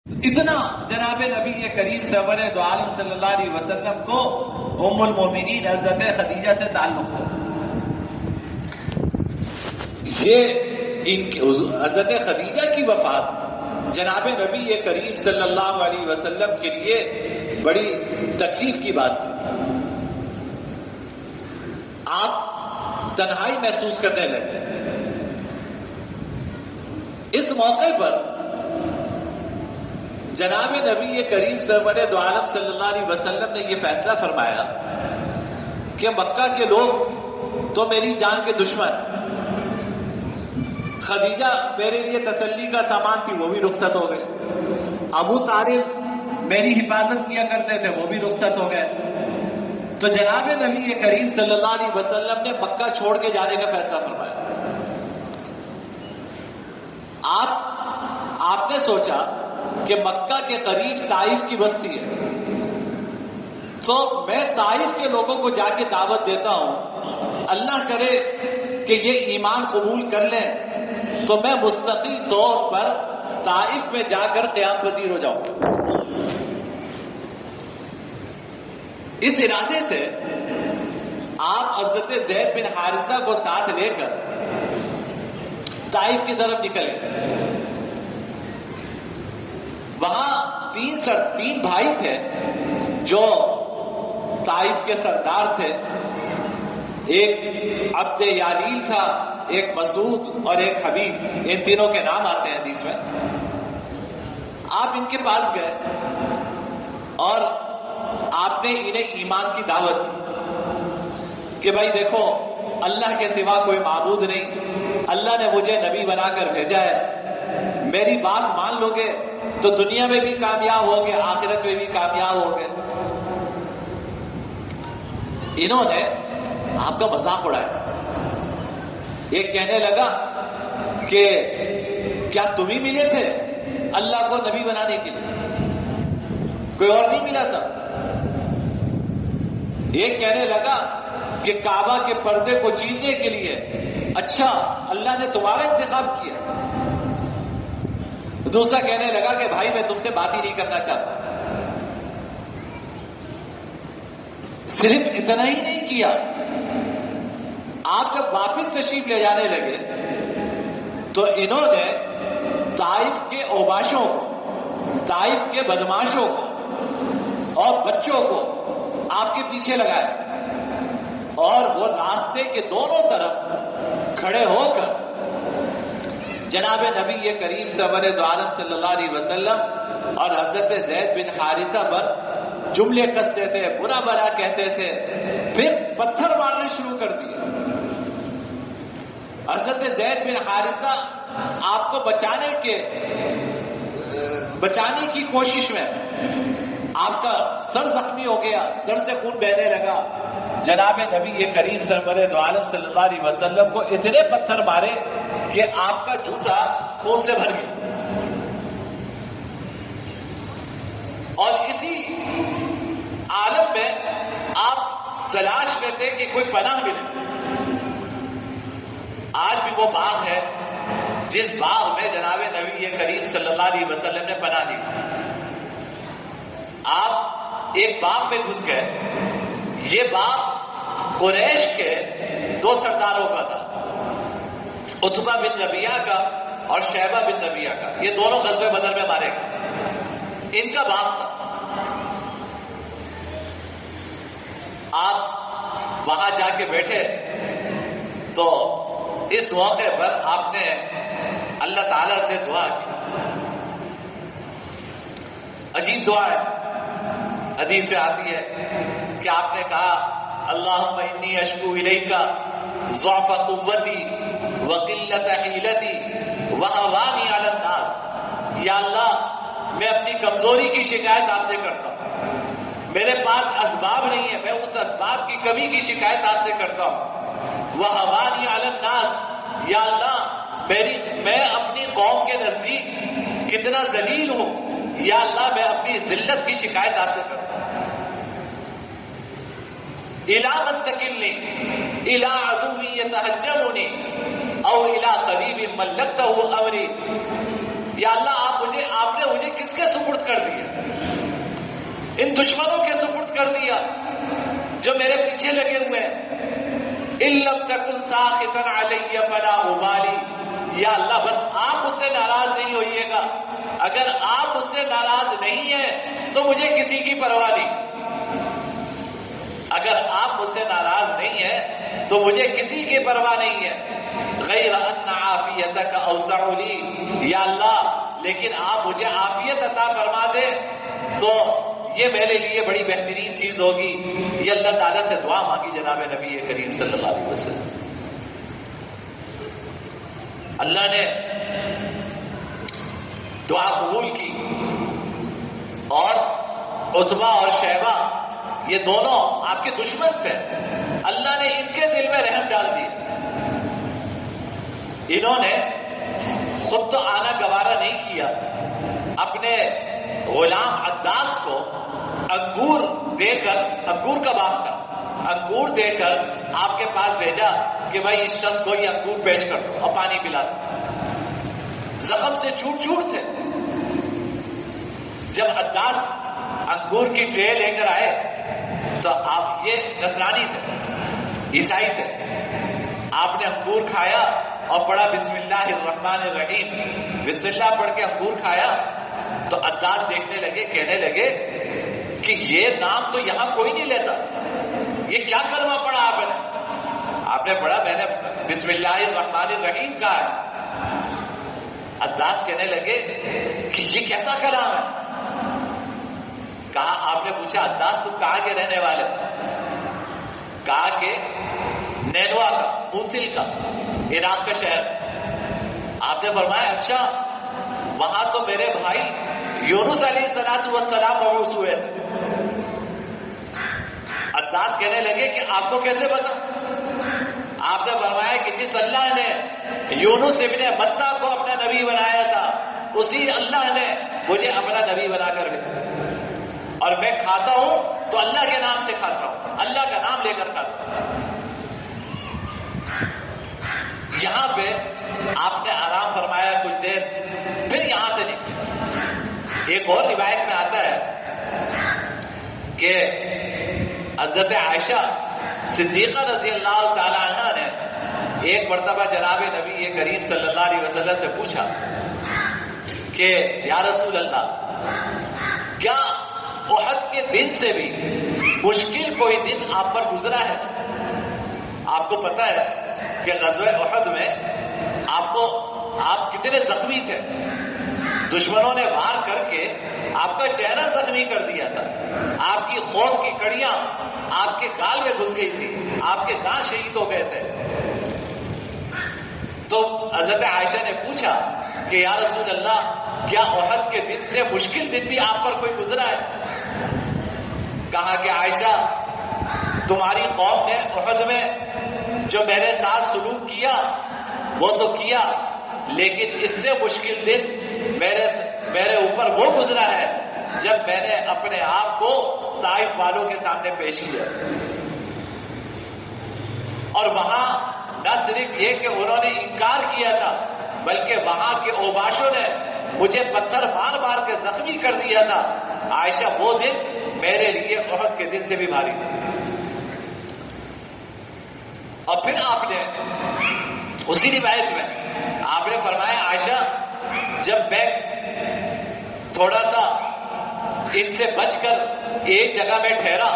اتنا جناب نبی کریم سرور دو عالم صلی اللہ علیہ وسلم کو ام المومنین حضرت خدیجہ سے تعلق تھا. یہ حضرت خدیجہ کی وفات جناب نبی کریم صلی اللہ علیہ وسلم کے لیے بڑی تکلیف کی بات تھی. آپ تنہائی محسوس کرنے لگے. اس موقع پر جناب نبی کریم سرور دو عالم صلی اللہ علیہ وسلم نے یہ فیصلہ فرمایا کہ مکہ کے لوگ تو میری جان کے دشمن، خدیجہ میرے لیے تسلی کا سامان تھی، وہ بھی رخصت ہو گئے. ابو طالب میری حفاظت کیا کرتے تھے، وہ بھی رخصت ہو گئے. تو جناب نبی کریم صلی اللہ علیہ وسلم نے مکہ چھوڑ کے جانے کا فیصلہ فرمایا. آپ نے سوچا کہ مکہ کے قریب طائف کی بستی ہے، تو میں طائف کے لوگوں کو جا کے دعوت دیتا ہوں، اللہ کرے کہ یہ ایمان قبول کر لیں تو میں مستقل طور پر طائف میں جا کر قیام پذیر ہو جاؤں. اس ارادے سے آپ حضرت زید بن حارثہ کو ساتھ لے کر طائف کی طرف نکلے. وہاں تین بھائی تھے جو طائف کے سردار تھے. ایک عبد یالیل تھا، ایک مسعود اور ایک حبیب. ان تینوں کے نام آتے ہیں حدیث میں. آپ ان کے پاس گئے اور آپ نے انہیں ایمان کی دعوت دی کہ بھائی دیکھو، اللہ کے سوا کوئی معبود نہیں، اللہ نے مجھے نبی بنا کر بھیجا ہے، میری بات مان لو گے تو دنیا میں بھی کامیاب ہوگے، آخرت میں بھی کامیاب ہوگے. انہوں نے آپ کا مذاق اڑایا. ایک کہنے لگا کہ کیا تم ہی ملے تھے اللہ کو نبی بنانے کے لیے؟ کوئی اور نہیں ملا تھا. ایک کہنے لگا کہ کعبہ کے پردے کو چیرنے کے لیے اچھا اللہ نے تمہارا انتخاب کیا. دوسرا کہنے لگا کہ بھائی میں تم سے بات ہی نہیں کرنا چاہتا. صرف اتنا ہی نہیں کیا، آپ جب واپس تشریف لے جانے لگے تو انہوں نے طائف کے اوباشوں کو، طائف کے بدماشوں کو اور بچوں کو آپ کے پیچھے لگایا اور وہ راستے کے دونوں طرف کھڑے ہو کر جناب نبی کریم سرور دو عالم صلی اللہ علیہ وسلم اور حضرت زید بن حارثہ پر جملے کستے تھے، برا برا کہتے تھے، پھر پتھر مارنے شروع کر دیے. حضرت زید بن حارثہ آپ کو بچانے کی کوشش میں آپ کا سر زخمی ہو گیا، سر سے خون بہنے لگا. جناب نبی کریم سرور دو عالم صلی اللہ علیہ وسلم کو اتنے پتھر مارے کہ آپ کا جوتا خون سے بھر گیا. اور اسی عالم میں آپ تلاش میں تھے کہ کوئی پناہ ملے. آج بھی وہ باغ ہے جس باغ میں جناب نبی کریم صلی اللہ علیہ وسلم نے پناہ دی. آپ ایک باغ میں گھس گئے. یہ باغ قریش کے دو سرداروں کا تھا، عتبہ بن ربیعہ کا اور شیبہ بن ربیعہ کا. یہ دونوں غزوہ بدر میں مارے گئے، ان کا باغ تھا. آپ وہاں جا کے بیٹھے تو اس موقع پر آپ نے اللہ تعالی سے دعا کی. عجیب دعا ہے، حدیث میں آتی ہے کہ آپ نے کہا اللہم انی اشکو الیک ضعف قوتی وقلت حیلتی وہوانی علی الناس. یا اللہ میں اپنی کمزوری کی شکایت آپ سے کرتا ہوں، میرے پاس اسباب نہیں ہے، میں اس اسباب کی کمی کی شکایت آپ سے کرتا ہوں. وہوانی علی الناس، یا اللہ میں اپنی قوم کے نزدیک کتنا ذلیل ہوں، یا اللہ میں اپنی ذلت کی شکایت آپ سے کرتا ہوں. الی من تکلنی الی عدوی یتہجمنی او الی قریب ملکتہ امری. یا اللہ آپ نے مجھے کس کے سپرد کر دیا؟ ان دشمنوں کے سپرد کر دیا جو میرے پیچھے لگے ہوئے ہیں. ان لم تکن ساخطا علی فلا ابالی، یا اللہ بس آپ مجھ سے ناراض نہیں ہوئیے گا. اگر آپ مجھ سے ناراض نہیں ہیں تو مجھے کسی کی پرواہ نہیں. اگر آپ مجھ سے ناراض نہیں ہیں تو مجھے کسی کی پرواہ نہیں ہے. غیر ان عافیتک اوسع لی، یا اللہ لیکن آپ مجھے عافیت عطا فرما دیں تو یہ میرے لیے بڑی بہترین چیز ہوگی. یہ اللہ تعالیٰ سے دعا مانگی جناب نبی کریم صلی اللہ علیہ وسلم. اللہ نے دعا قبول کی اور عتبہ اور شیبہ یہ دونوں آپ کے دشمن تھے، اللہ نے ان کے دل میں رحم ڈال دی. انہوں نے خود تو آنا گوارا نہیں کیا، اپنے غلام عداس کو انگور دے کر، انگور کا باغ تھا، انگور دے کر آپ کے پاس بھیجا کہ بھائی اس شخص کو یہ انگور پیش کر دو اور پانی پلا دو. زخم سے چوٹ چوٹ تھے. جب عداس انگور کی ٹرے لے کر آئے تو آپ، یہ نصرانی تھے، عیسائی تھے، آپ نے انگور کھایا اور پڑھا بسم اللہ الرحمن الرحیم، بسم اللہ پڑھ کے انگور کھایا تو عداس دیکھنے لگے، کہنے لگے کہ یہ نام تو یہاں کوئی نہیں لیتا، یہ کیا کلمہ پڑھا آپ نے؟ آپ نے پڑھا میں نے بسم اللہ الرحمن الرحیم کہا ہے. عداس کہنے لگے کہ یہ کیسا کلام ہے؟ کہا، آپ نے پوچھا عداس تم کہاں کے رہنے والے ہو؟ کہا کہ نینوا کا، موصل کا، عراق کا شہر. آپ نے فرمایا اچھا، وہاں تو میرے بھائی یونس علیہ السلام مبعوث ہوئے تھے. عداس کہنے لگے کہ آپ کو کیسے پتا؟ آپ نے فرمایا کہ جس اللہ نے یونس ابن متہ کو اپنا نبی بنایا تھا اسی اللہ نے مجھے اپنا نبی بنا کر بھیجا، اور میں کھاتا ہوں تو اللہ کے نام سے کھاتا ہوں، اللہ کا نام لے کر کھاتا ہوں. یہاں پہ آپ نے آرام فرمایا کچھ دیر، پھر یہاں سے نکلے. ایک اور روایت میں آتا ہے کہ حضرت عائشہ صدیقہ رضی اللہ تعالی عنہ نے ایک مرتبہ جناب نبی کریم صلی اللہ علیہ وسلم سے پوچھا کہ یا رسول اللہ، کیا احد کے دن سے بھی مشکل کوئی دن آپ پر گزرا ہے؟ آپ کو پتا ہے کہ غزوہ احد میں آپ کتنے زخمی تھے. دشمنوں نے وار کر کے آپ کا چہرہ زخمی کر دیا تھا، آپ کی خوف کی کڑیاں آپ کے گال میں گھس گئی تھی، آپ کے دانت شہید ہو گئے تھے. تو حضرت عائشہ نے پوچھا کہ یا رسول اللہ، کیا احد کے دن سے مشکل دن بھی آپ پر کوئی گزرا ہے؟ کہا کہ عائشہ، تمہاری قوم نے احد میں جو میرے ساتھ سلوک کیا وہ تو کیا، لیکن اس سے مشکل دن میرے اوپر وہ گزرا ہے جب میں نے اپنے آپ کو طائف والوں کے سامنے پیش کیا. اور وہاں نہ صرف یہ کہ انہوں نے انکار کیا تھا، بلکہ وہاں کے اوباشوں نے مجھے پتھر مار مار کے زخمی کر دیا تھا. عائشہ، وہ دن میرے لیے احد کے دن سے بھی بھاری تھا. اور پھر آپ نے اسی روایت میں آپ نے فرمایا عائشہ، جب میں تھوڑا سا ان سے بچ کر ایک جگہ میں ٹھہرا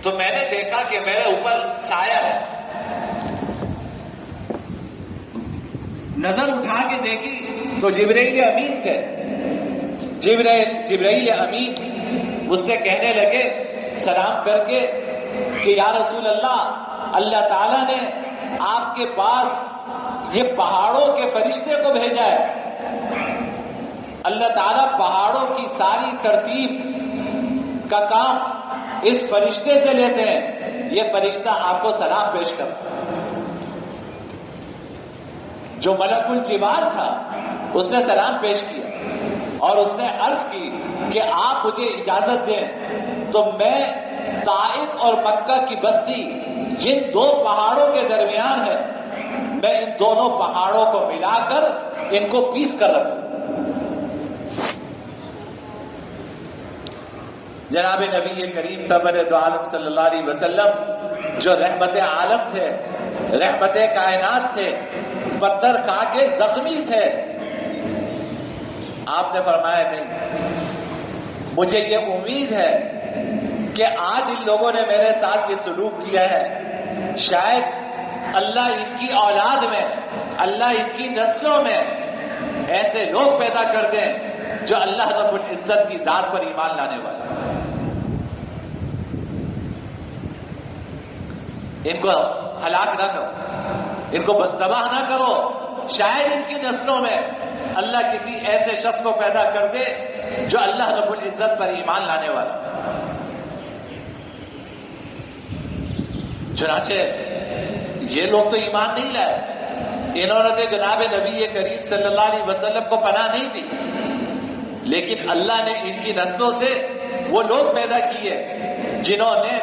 تو میں نے دیکھا کہ میرے اوپر سایہ ہے. نظر اٹھا کے دیکھی تو جبرائیل امین تھے. جبرائیل امین مجھ سے کہنے لگے سلام کر کے کہ یا رسول اللہ، اللہ تعالیٰ نے آپ کے پاس یہ پہاڑوں کے فرشتے کو بھیجا ہے. اللہ تعالیٰ پہاڑوں کی ساری ترتیب کا کام اس فرشتے سے لیتے ہیں. یہ فرشتہ آپ کو سلام پیش کرتا. جو ملک الجبال تھا اس نے سلام پیش کیا اور اس نے عرض کی کہ آپ مجھے اجازت دیں تو میں طائف اور مکہ کی بستی جن دو پہاڑوں کے درمیان ہے میں ان دونوں پہاڑوں کو ملا کر ان کو پیس کر رکھ دوں. جناب نبی کریم سرور عالم صلی اللہ علیہ وسلم جو رحمت عالم تھے، رحمت کائنات تھے، پتھر کھا کے زخمی تھے، آپ نے فرمایا نہیں، مجھے یہ امید ہے کہ آج ان لوگوں نے میرے ساتھ یہ سلوک کیا ہے، شاید اللہ ان کی اولاد میں، اللہ ان کی نسلوں میں ایسے لوگ پیدا کر دیں جو اللہ رب العزت کی ذات پر ایمان لانے والے. ان کو ہلاک نہ کرو، ان کو تباہ نہ کرو، شاید ان کی نسلوں میں اللہ کسی ایسے شخص کو پیدا کر دے جو اللہ رب العزت پر ایمان لانے والا. چنانچہ یہ لوگ تو ایمان نہیں لائے، انہوں نے جناب نبی کریم صلی اللہ علیہ وسلم کو پناہ نہیں دی، لیکن اللہ نے ان کی نسلوں سے وہ لوگ پیدا کیے جنہوں نے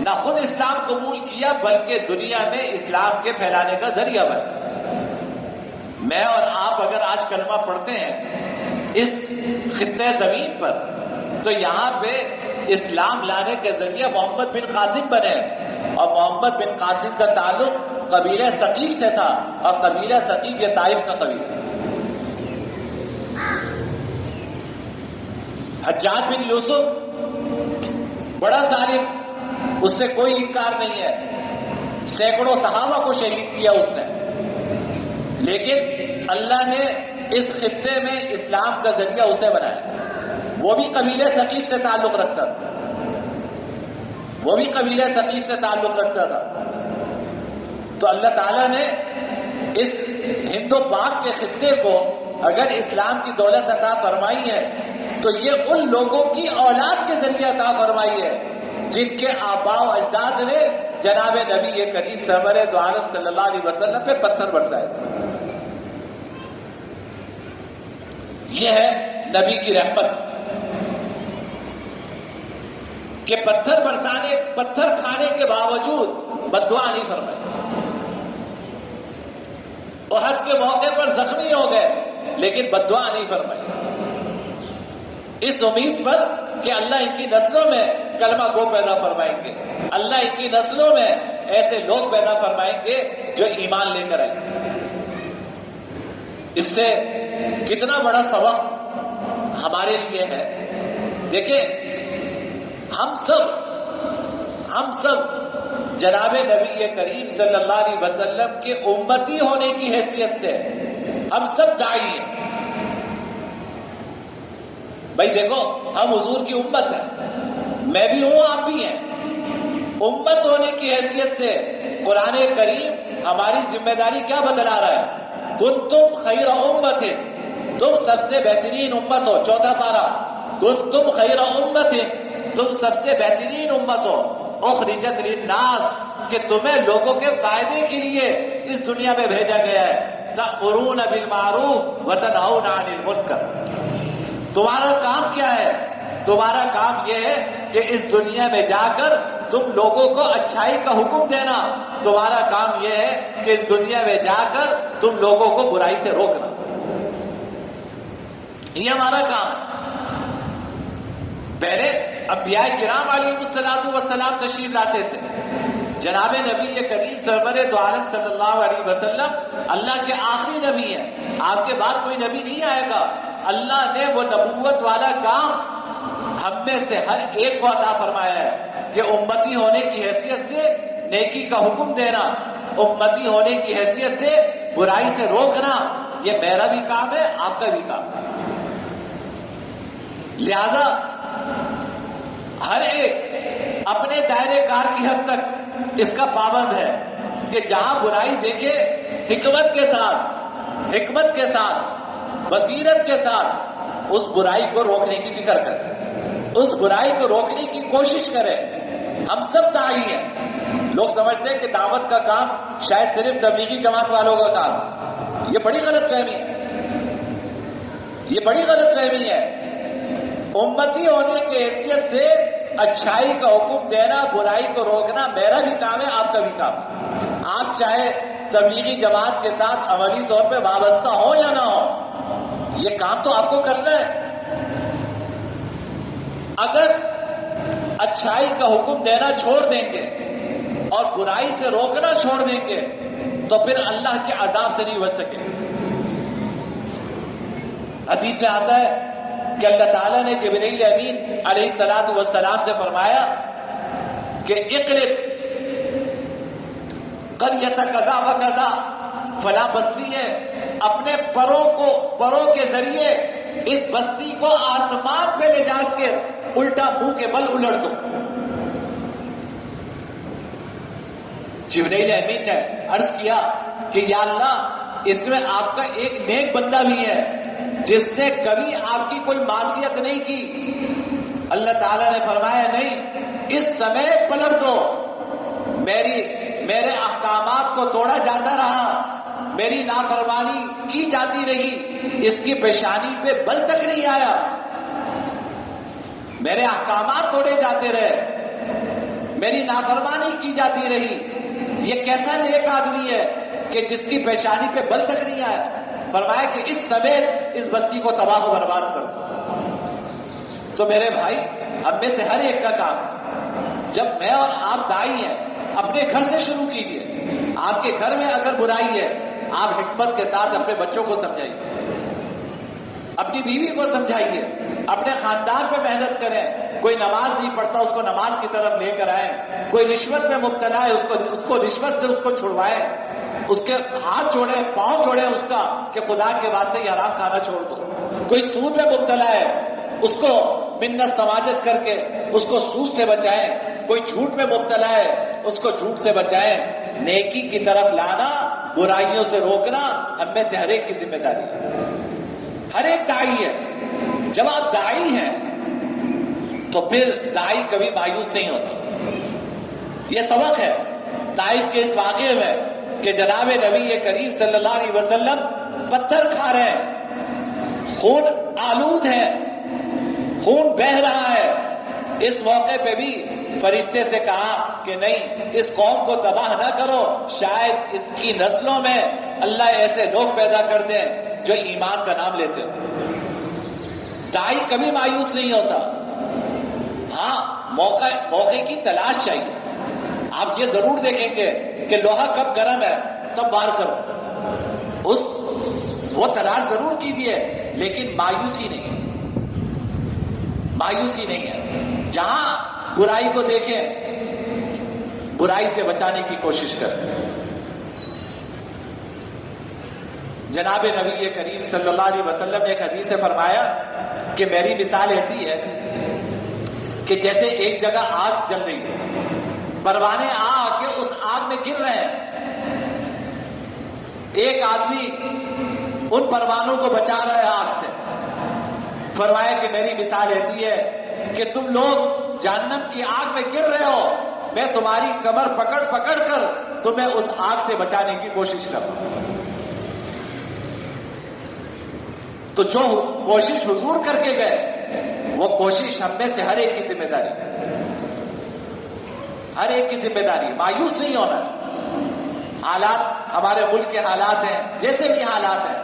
نہ خود اسلام قبول کیا بلکہ دنیا میں اسلام کے پھیلانے کا ذریعہ بنے. میں اور آپ اگر آج کلمہ پڑھتے ہیں اس خطے زمین پر تو یہاں پہ اسلام لانے کے ذریعہ محمد بن قاسم بنے، اور محمد بن قاسم کا تعلق قبیلہ ثقیف سے تھا، اور قبیلہ ثقیف یہ طائف کا قبیلہ. حجاج بن یوسف بڑا ظالم، اس سے کوئی انکار نہیں ہے، سینکڑوں صحابہ کو شہید کیا اس نے، لیکن اللہ نے اس خطے میں اسلام کا ذریعہ اسے بنایا. وہ بھی قبیلہ ثقیف سے تعلق رکھتا تھا، وہ بھی قبیلہ ثقیف سے تعلق رکھتا تھا. تو اللہ تعالیٰ نے اس ہند و پاک کے خطے کو اگر اسلام کی دولت عطا فرمائی ہے تو یہ ان لوگوں کی اولاد کے ذریعے عطا فرمائی ہے جن کے آباء و اجداد نے جناب نبی کریم سرور عالم صلی اللہ علیہ وسلم پہ پتھر برسائے تھے. یہ ہے نبی کی رحمت کہ پتھر برسانے، پتھر کھانے کے باوجود بد دعا نہیں فرمائی. احد کے موقع پر زخمی ہو گئے لیکن بد دعا نہیں فرمائی، اس امید پر کہ اللہ ان کی نسلوں میں کلمہ گو پیدا فرمائیں گے، اللہ ان کی نسلوں میں ایسے لوگ پیدا فرمائیں گے جو ایمان لے کر آئیں گے. اس سے کتنا بڑا سبق ہمارے لیے ہے. دیکھیں ہم سب جناب نبی کریم صلی اللہ علیہ وسلم کے امتی ہونے کی حیثیت سے ہم سب داعی ہیں. بھائی دیکھو ہم حضور کی امت ہیں، میں بھی ہوں، آپ بھی ہیں. امت ہونے کی حیثیت سے قرآن کریم ہماری ذمہ داری کیا بتلا رہا ہے؟ کنتم خیر امت، تم سب سے بہترین امت ہو. 14 پارہ، کنتم خیر امت، تم سب سے بہترین امت ہو. اخرجت للناس، کہ تمہیں لوگوں کے فائدے کے لیے اس دنیا میں بھیجا گیا ہے. تأمرون بالمعروف وتنہون عن المنکر. تمہارا کام کیا ہے؟ تمہارا کام یہ ہے کہ اس دنیا میں جا کر تم لوگوں کو اچھائی کا حکم دینا. تمہارا کام یہ ہے کہ اس دنیا میں جا کر تم لوگوں کو برائی سے روکنا. یہ ہمارا کام ہے. پہلے انبیاء کرام علیہ الصلوۃ والسلام تشریف لاتے تھے. جناب نبی کریم سرور عالم صلی اللہ علیہ وسلم اللہ کے آخری نبی ہیں، آپ کے بعد کوئی نبی نہیں آئے گا. اللہ نے وہ نبوت والا کام ہم میں سے ہر ایک کو عطا فرمایا ہے کہ امتی ہونے کی حیثیت سے نیکی کا حکم دینا، امتی ہونے کی حیثیت سے برائی سے روکنا، یہ میرا بھی کام ہے، آپ کا بھی کام ہے. لہذا ہر ایک اپنے دائرے کار کی حد تک اس کا پابند ہے کہ جہاں برائی دیکھے حکمت کے ساتھ بصیرت کے ساتھ اس برائی کو روکنے کی فکر کرے، اس برائی کو روکنے کی کوشش کرے. ہم سب داعی ہیں. لوگ سمجھتے ہیں کہ دعوت کا کام شاید صرف تبلیغی جماعت والوں کا کام. یہ بڑی غلط فہمی ہے. امتی ہونے کی حیثیت سے اچھائی کا حکم دینا، برائی کو روکنا میرا بھی کام ہے، آپ کا بھی کام ہے. آپ چاہے تبلیغی جماعت کے ساتھ عملی طور پہ وابستہ ہو یا نہ ہو، یہ کام تو آپ کو کرنا ہے۔ اگر اچھائی کا حکم دینا چھوڑ دیں گے اور برائی سے روکنا چھوڑ دیں گے تو پھر اللہ کے عذاب سے نہیں بچ سکیں گے۔ حدیث میں آتا ہے کہ اللہ تعالیٰ نے جبرائیل امین علیہ الصلوۃ والسلام سے فرمایا کہ اقلب قریۃ کذا و کذا، فلاں بستی ہے، اپنے پروں کے ذریعے اس بستی کو آسمان پہ لے جا کے الٹا منہ کے بل الٹ دو۔ جبرائیل امین نے عرض کیا کہ یا اللہ، اس میں آپ کا ایک نیک بندہ بھی ہے جس نے کبھی آپ کی کوئی معصیت نہیں کی۔ اللہ تعالیٰ نے فرمایا نہیں، اس سمے پلٹ دو، میرے احکامات کو توڑا جاتا رہا، میری نافرمانی کی جاتی رہی، اس کی پیشانی پہ بل تک نہیں آیا، میرے احکامات توڑے جاتے رہے، میری نافرمانی کی جاتی رہی۔ یہ کیسا نیک آدمی ہے کہ جس کی پیشانی پہ بل تک نہیں آیا؟ فرمایا کہ اس سمیت اس بستی کو تباہ و برباد کر دو۔ تو میرے بھائی، اب میں سے ہر ایک کا کام، جب میں اور آپ دائی ہیں، اپنے گھر سے شروع کیجئے۔ آپ کے گھر میں اگر برائی ہے، آپ حکمت کے ساتھ اپنے بچوں کو سمجھائیے، اپنی بیوی کو سمجھائیے، اپنے خاندان پہ محنت کریں۔ کوئی نماز نہیں پڑھتا، اس کو نماز کی طرف لے کر آئیں۔ کوئی رشوت میں مبتلا ہے، اس کو رشوت سے اس کو چھڑوائیں، اس کے ہاتھ جوڑیں، پاؤں جوڑیں اس کا کہ خدا کے واسطے یہ حرام کھانا چھوڑ دو۔ کوئی سود میں مبتلا ہے، اس کو منت سماجت کر کے اس کو سود سے بچائیں۔ کوئی جھوٹ میں مبتلا ہے، اس کو جھوٹ سے بچائیں۔ نیکی کی طرف لانا، برائیوں سے روکنا ہم میں سے ہر ایک کی ذمہ داری ہے، ہر ایک دائی ہے۔ جب آپ دائی ہیں تو پھر دائی کبھی مایوس نہیں ہوتا۔ یہ سبق ہے طائف کے اس واقعے میں کہ جناب نبی کریم صلی اللہ علیہ وسلم پتھر کھا رہے ہیں، خون آلود ہے، خون بہہ رہا ہے۔ اس موقع پہ بھی فرشتے سے کہا کہ نہیں، اس قوم کو تباہ نہ کرو، شاید اس کی نسلوں میں اللہ ایسے لوگ پیدا کر دیں جو ایمان کا نام لیتے ہو۔ دائی کبھی مایوس نہیں ہوتا، ہاں موقع کی تلاش چاہیے۔ آپ یہ ضرور دیکھیں گے کہ لوہا کب گرم ہے تب وار کرو، وہ تلاش ضرور کیجئے، لیکن مایوسی نہیں ہے۔ جہاں برائی کو دیکھیں، برائی سے بچانے کی کوشش کریں۔ جناب نبی کریم صلی اللہ علیہ وسلم نے ایک حدیث سے فرمایا کہ میری مثال ایسی ہے کہ جیسے ایک جگہ آگ جل رہی ہے، پروانے آ کے اس آگ میں گر رہے ہیں، ایک آدمی ان پروانوں کو بچا رہا ہے آگ سے۔ فرمایا کہ میری مثال ایسی ہے کہ تم لوگ جہنم کی آگ میں گر رہے ہو، میں تمہاری کمر پکڑ کر تمہیں اس آگ سے بچانے کی کوشش کر رہا ہوں۔ تو جو کوشش حضور کر کے گئے، وہ کوشش ہم میں سے ہر ایک کی ذمہ داری ہے، ہر ایک کی ذمہ داری۔ مایوس نہیں ہونا۔ حالات ہمارے ملک کے حالات ہیں، جیسے بھی حالات ہیں،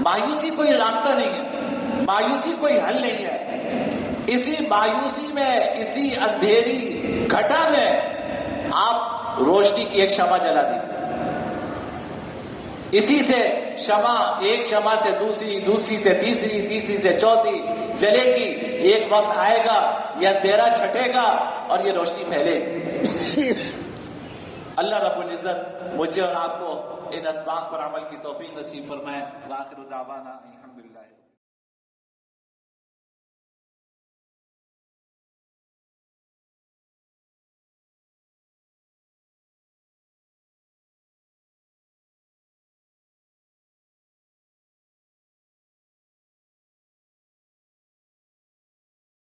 مایوسی کوئی راستہ نہیں ہے، مایوسی کوئی حل نہیں ہے۔ اسی مایوسی میں، اسی اندھیری گھٹا میں آپ روشنی کی ایک شمع جلا دیجیے۔ اسی سے ایک شمع سے دوسری سے تیسری سے چوتھی جلے گی۔ ایک وقت آئے گا، یہ اندھیرا چھٹے گا اور یہ روشنی پھیلے گی۔ اللہ رب العزت مجھے اور آپ کو ان اسباق پر عمل کی توفیق نصیب فرمائے۔ وآخر دعوانا